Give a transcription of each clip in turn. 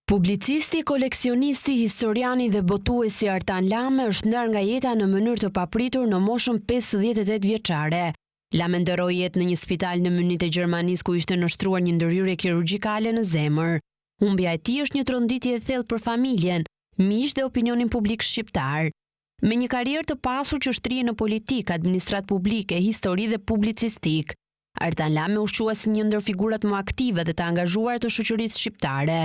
Publicisti, koleksionisti, historiani dhe botuesi Artan Lame është ndar nga jeta në mënyrë të papritur në moshën 58 vjeçare. Lame ndëroi jetë në një spital në Munich të Gjermanisë ku ishte nështruar një ndërhyrje kirurgjikale në zemër. Humbja e tij është një tronditje e thellë për familjen, miq dhe opinionin publik shqiptar. Me një karrierë të pasur që shtrihej në politikë, administratë publike, histori dhe publicistik, Artan Lame u shqua si një ndër figurat më aktive dhe të angazhuar të shoqërisë shqiptare.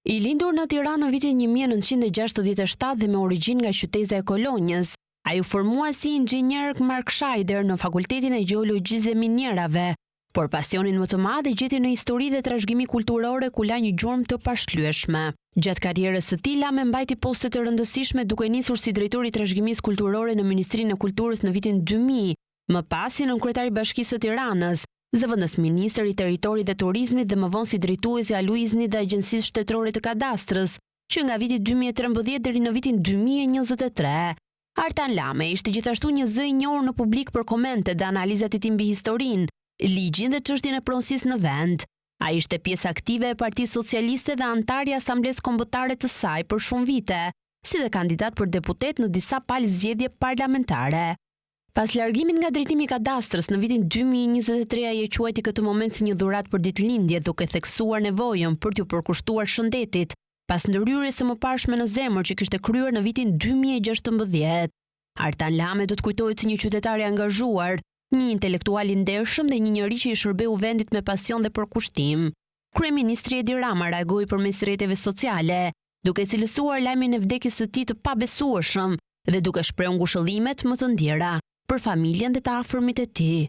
I lindur në Tiranë në vitin 1967 dhe me origjinë nga qyteza e Kolonjës, ai u formua si inxhinier Markscheider në Fakultetin e Gjeologjisë dhe Minierave, por pasionin më të madh e gjeti në histori dhe trashëgimi kulturore ku la një gjurmë të pashlyeshme. Gjatë karrierës së tij, Lame mbajti poste të rëndësishme duke nisur si drejtori i trashëgimisë kulturore në Ministrinë e Kulturës në vitin 2000, më pas si nënkryetari i Bashkisë së Tiranës, zëvendës ministër i territorit dhe turizmit dhe më vonë si drejtuesi i Aluiznit dhe Agjencisë Shtetërore të Kadastrës, që nga viti 2013 deri në vitin 2023. Artan Lame ishte gjithashtu një zë i njohur në publik për komente dhe analizat e tij mbi historinë, ligjin dhe çështjen e pronësisë në vend. Ai ishte pjesë aktive e Partisë Socialiste dhe antar i Asamblesë Kombëtare të saj për shumë vite, si dhe kandidat për deputet në disa palë zgjedhje parlamentare. Pas largimit nga drejtimi i kadastrës në vitin 2023, ai e quajti këtë moment si një dhuratë për ditëlindje, duke theksuar nevojën për t'u përkushtuar shëndetit, pas ndërhyrjes së mëparshme në zemër që kishte kryer në vitin 2016. Artan Lame do të kujtohet si një qytetar i angazhuar, një intelektual i ndershëm dhe një njerëz që i shërbeu vendit me pasion dhe përkushtim. Kryeministri Edi Rama reagoi përmes rrjeteve sociale, duke cilësuar lajmin e vdekjes së tij të pabesueshëm dhe duke shprehur ngushëllimet më të ndjera për familjen dhe të afërmit e tij.